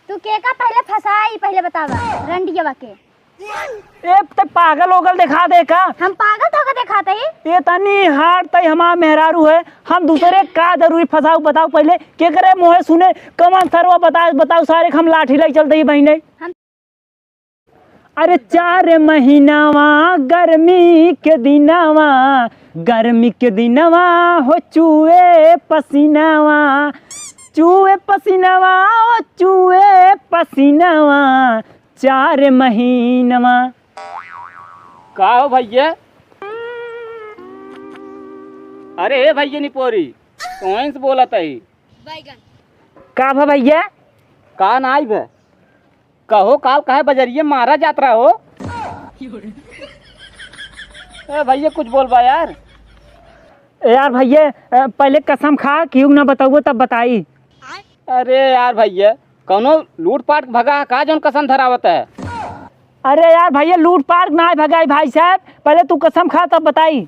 तू के का पहले फसाई पहले बतावा रंडिया के। ए त पागल ओगल दिखा दे का। हम पागल तो दिखाते ही ये तनी हार तई हमार मेहरारू है, हम दूसरे का जरूरी फसाऊ बताओ पहले के करे मोहे सुने कमन सरवा बताओ सारे हम लाठी लाई चलते ही बहिने। अरे 4 महीनावा गर्मी के दिनवा हो चूहे पसीनावा हो चूहे पसीनावा 4 महीनावा। का हो भैया? अरे भैया निपोरी कौन से बोला तही? का भा भैया? का नाई भे कहो काल काहे बजरिए मारा जात्रा हो? ए भैया कुछ बोल बा यार। यार भैया पहले कसम खा क्यों ना बताओ तब बताई। अरे यार भैया कौनो लूटपाट भगा का जौन कसम धरावत है? अरे यार भैया लूटपाट ना भगाई भाई साहब, पहले तू कसम खा तब बताई।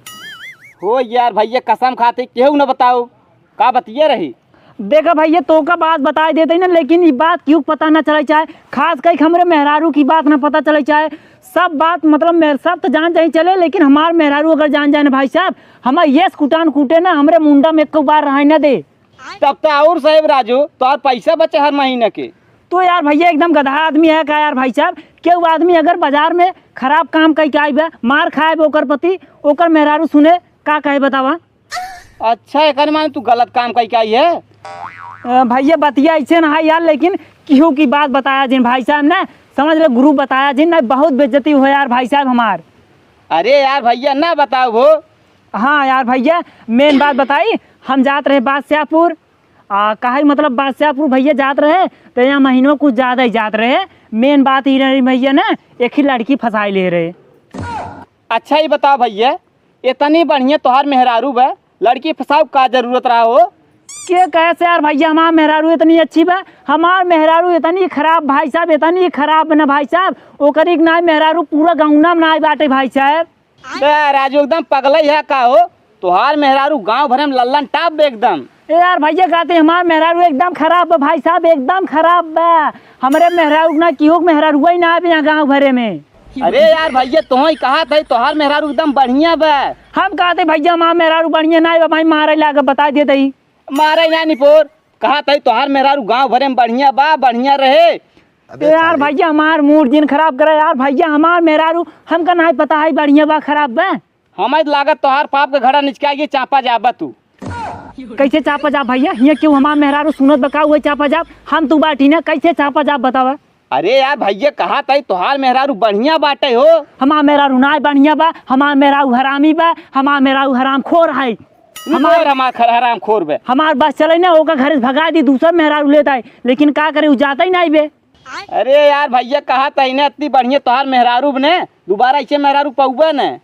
हो यार भैया कसम खाते केहू न बताओ का बतिए रही। देखा भैया तो का बात बता देते ना, लेकिन ये बात क्यों पता ना चले चाहे, खास कई हमरे मेहरारू की बात ना पता चले चाहे। सब बात मतलब सब तो जान जाए चले, लेकिन हमार मेहरारू अगर जान जाए ना भाई साहब हमार ये कुटान कूटे ना हमरे मुंडा में एक बार रहा न दे। तब तो और साहेब राजू तो और पैसा बचे हर महीने के। तो यार भैया एकदम गधा आदमी है का यार भाई साहब। क्यों आदमी अगर बाजार में खराब काम कई के आए मार खाए ओकर पति ओकर मेहरारू सुने का कहे बतावा। अच्छा एक माने तू गलत काम कई के आई है भैया बतिया ऐसे ना है यार, लेकिन क्यों की बात बताया जिन भाई साहब ने समझ ले गुरु बताया जिन ना बहुत बेइज्जती हो यार भाई साहब हमार। अरे यार भैया ना बताओ वो। हाँ यार भैया मेन बात बताई, हम जात रहे बादशाहपुर कहा मतलब बादशाहपुर भैया जात रहे तो यहाँ महीनों कुछ ज़्यादा ही जात रहे। मेन बात ही रही भैया ना एक ही लड़की फंसाई ले रहे। अच्छा ही बताओ भैया इतनी बढ़िया तोहार मेहरारू बा लड़की फंसाओ का जरूरत रहा हो? के कैसे यार भैया हमार मेहरारू इतनी अच्छी बा, हमार मेहरारू इतनी खराब भाई साहब, इतनी खराब ना भाई साहब ओकरी के ना मेहरारू पूरा गाँव में ना बाटे भाई साहब। राजू एकदम पगला है का हो? तोहार मेहरारू गांव भर में लल्लन टाप बे एकदम। यार भैया कहते हमार मेहरारू एकदम खराब बा भाई साहब, एकदम खराब बा। हमारे मेहरारू ना क्यों मेहरारू ही ना यहाँ गाँव भरे में। अरे यार भैया तुम ही कहा था तोहार मेहरारू एकदम बढ़िया बा। हम कहते भैया हमार मेहरारू बढ़िया ना भाई मारे लाके बता देते ही। मारे या निपोर कहा था तोहार मेहरारू गांव भरे में बढ़िया बा बढ़िया रहे। यार भैया हमार मूड जिन खराब करे यार भैया हमार मेहरारू हमका नहीं पता है बढ़िया बा खराब बा। हमें लागत तोहार पाप का घड़ा निचका ये चापा जाबा तू। कैसे चापा जाप भैया ये क्यों हमार मेहरारू सुनत बका हुए चापा जाप हम तू बाटी ना कैसे चापा जाप बतावा। अरे यार भैया कहा था तोहार मेहरारू बढ़िया बाटे हो? हमार मेहरारू ना बढ़िया बा, हमार मेहरारू हरामी बा, हमार मेहरारू हराम खोर है। हमार हराम खोर बे। हमार बस चले ना ओका घर से भगा दी दूसरा मेहरारू लेता है, लेकिन का करे जाता ही नहीं बे। अरे यार भैया कहा था इन्हें इतनी बढ़िया तोहार मेहरारू बने दोबारा ऐसे मेहरारू पाऊबे न।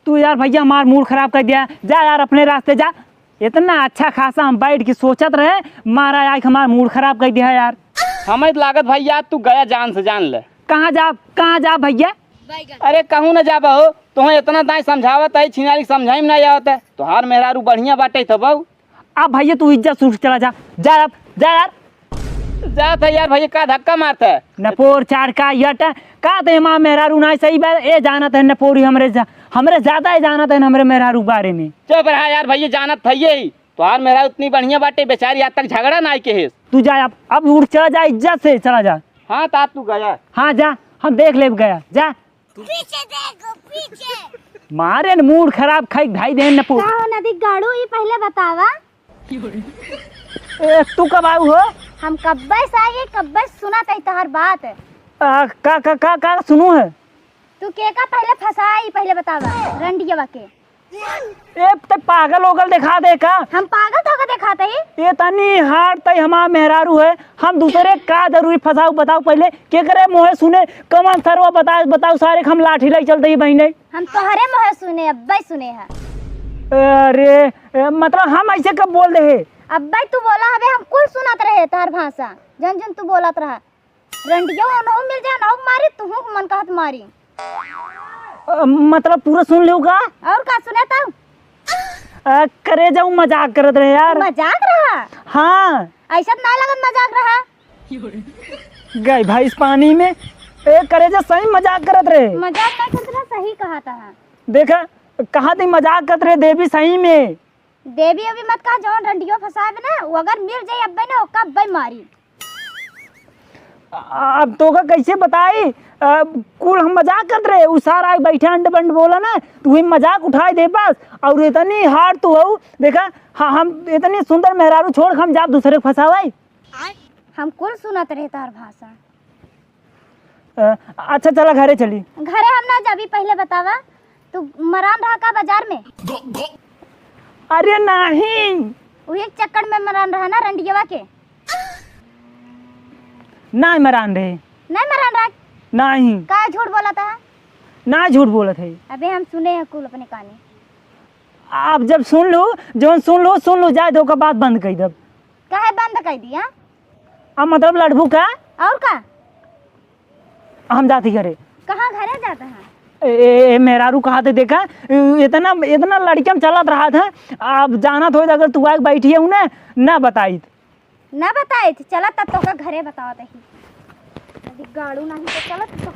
तू यार भैया हमार मूड खराब कर दिया, जा यार अपने रास्ते जा। इतना अच्छा खासा हम बैठ के सोचत रहे मारा यार हमार मूड खराब कर दिया यार। हमें लागत भैया तू गया जान से जान ले। कहाँ जा भैया? अरे कहूँ न जाबा हो तुम्हें इतना दाई समझावत है छिनारी समझाई में नहीं आवत है। तोहार मेहरारू बढ़िया बाटे तो बहु। अब भैया तू इज्जत सूट चला जा जा अब जा यार। जात है यार भैया का धक्का मारता है नपोर चार का यट का ते मां मेहरारू ना सही बा ए जानत है नपोरी हमरे ज्यादा ही जानत है हमरे मेहरारू बारे में। चुप रहा यार भैया जानत है ही तोहार मेहरारू इतनी बढ़िया बाटे बेचारी आज तक झगड़ा ना के है। तू जा अब उठ चला जा इज्जत से चला जा। हाँ ता तू गया। हाँ जा हम देख ले गया जा पीछे देखो पीछे। मारे न मूड खराब खाई भाई दे नपोर नदी गाड़ू ये पहले बतावा। तू कब आऊ हो? हम कब्बे से आए कब्बे सुना तई तोहर बात। का सुनू है? तू के का पहले फसाई पहले बतावा रंडिया के। ए त पागल ओगल दिखा दे का। हम पागल तो दिखाते ही। ये तनी हार तई हमार मेहरारू है, हम दूसरे का जरूरी फसाऊ बताओ पहले के करे मोहे सुने कमन सरवा बताओ सारे हम लाठी लाई चलते ही बहिने। हम तोहरे मोहे सुने अब्बे सुने है। अरे मतलब हम ऐसे कब बोल रहे? अब्बे तू बोला हबे हम कुल सुनत रहे तार भाषा जन जन तू बोलत रहा। रंडियो नौ मिल जा नौ मारी तू मन कहत मारी। मतलब पूरा सुन लूँगा और का सुने तू? करे जाऊँ मजाक करत रहे यार। मजाक रहा? हाँ ऐसा ना लगत मजाक रहा। गई भैंस पानी में। ए करे जो सही मजाक करत रहे। मजाक नहीं करत रहा, सही कहा था। देखा कहा थी मजाक करत रहे देवी सही में। देवी अभी मत कहा, जौन रंडियो फसावे ना वो अगर मिल जाए अब्बे ना ओका अब्बे मारी। अब तो का कैसे बताई कुल हम मजाक करत रहे। उ सारा बैठे अंड बंड बोला ना तू ही मजाक उठाए दे पास और इतनी हार तू हो। देखा हाँ हम इतनी सुंदर मेहरारू छोड़ हम जा दूसरे के फसावे। हम कुल सुनत रहे तार भाषा। अच्छा चला घरे चली। घरे हम ना जाबी, पहले बतावा तू मरान रहा का बाजार में? अरे नहीं वही चक्कर में मरान रहा ना रंडियवा के। ना मरान रहे। नहीं मरान रहा? नहीं का झूठ बोला था? ना झूठ बोलत है। अबे हम सुने हैं कुल अपने काने। आप जब सुन लो जो सुन लो जाए तो का बात बंद कर दब। काहे बंद कर दिया? अब मतलब लड़बू का और का? हम जाती घरे। कहाँ घरे जाता है? मेहरारू कहा थे देखा इतना लड़कियां चलत रहा था। अब जाना थोड़ी अगर तू आग बैठी है उन्हें ना बताई ना बताए थे। चला तब तो का घरे बताओ ही। गाड़ू नहीं तो चला तो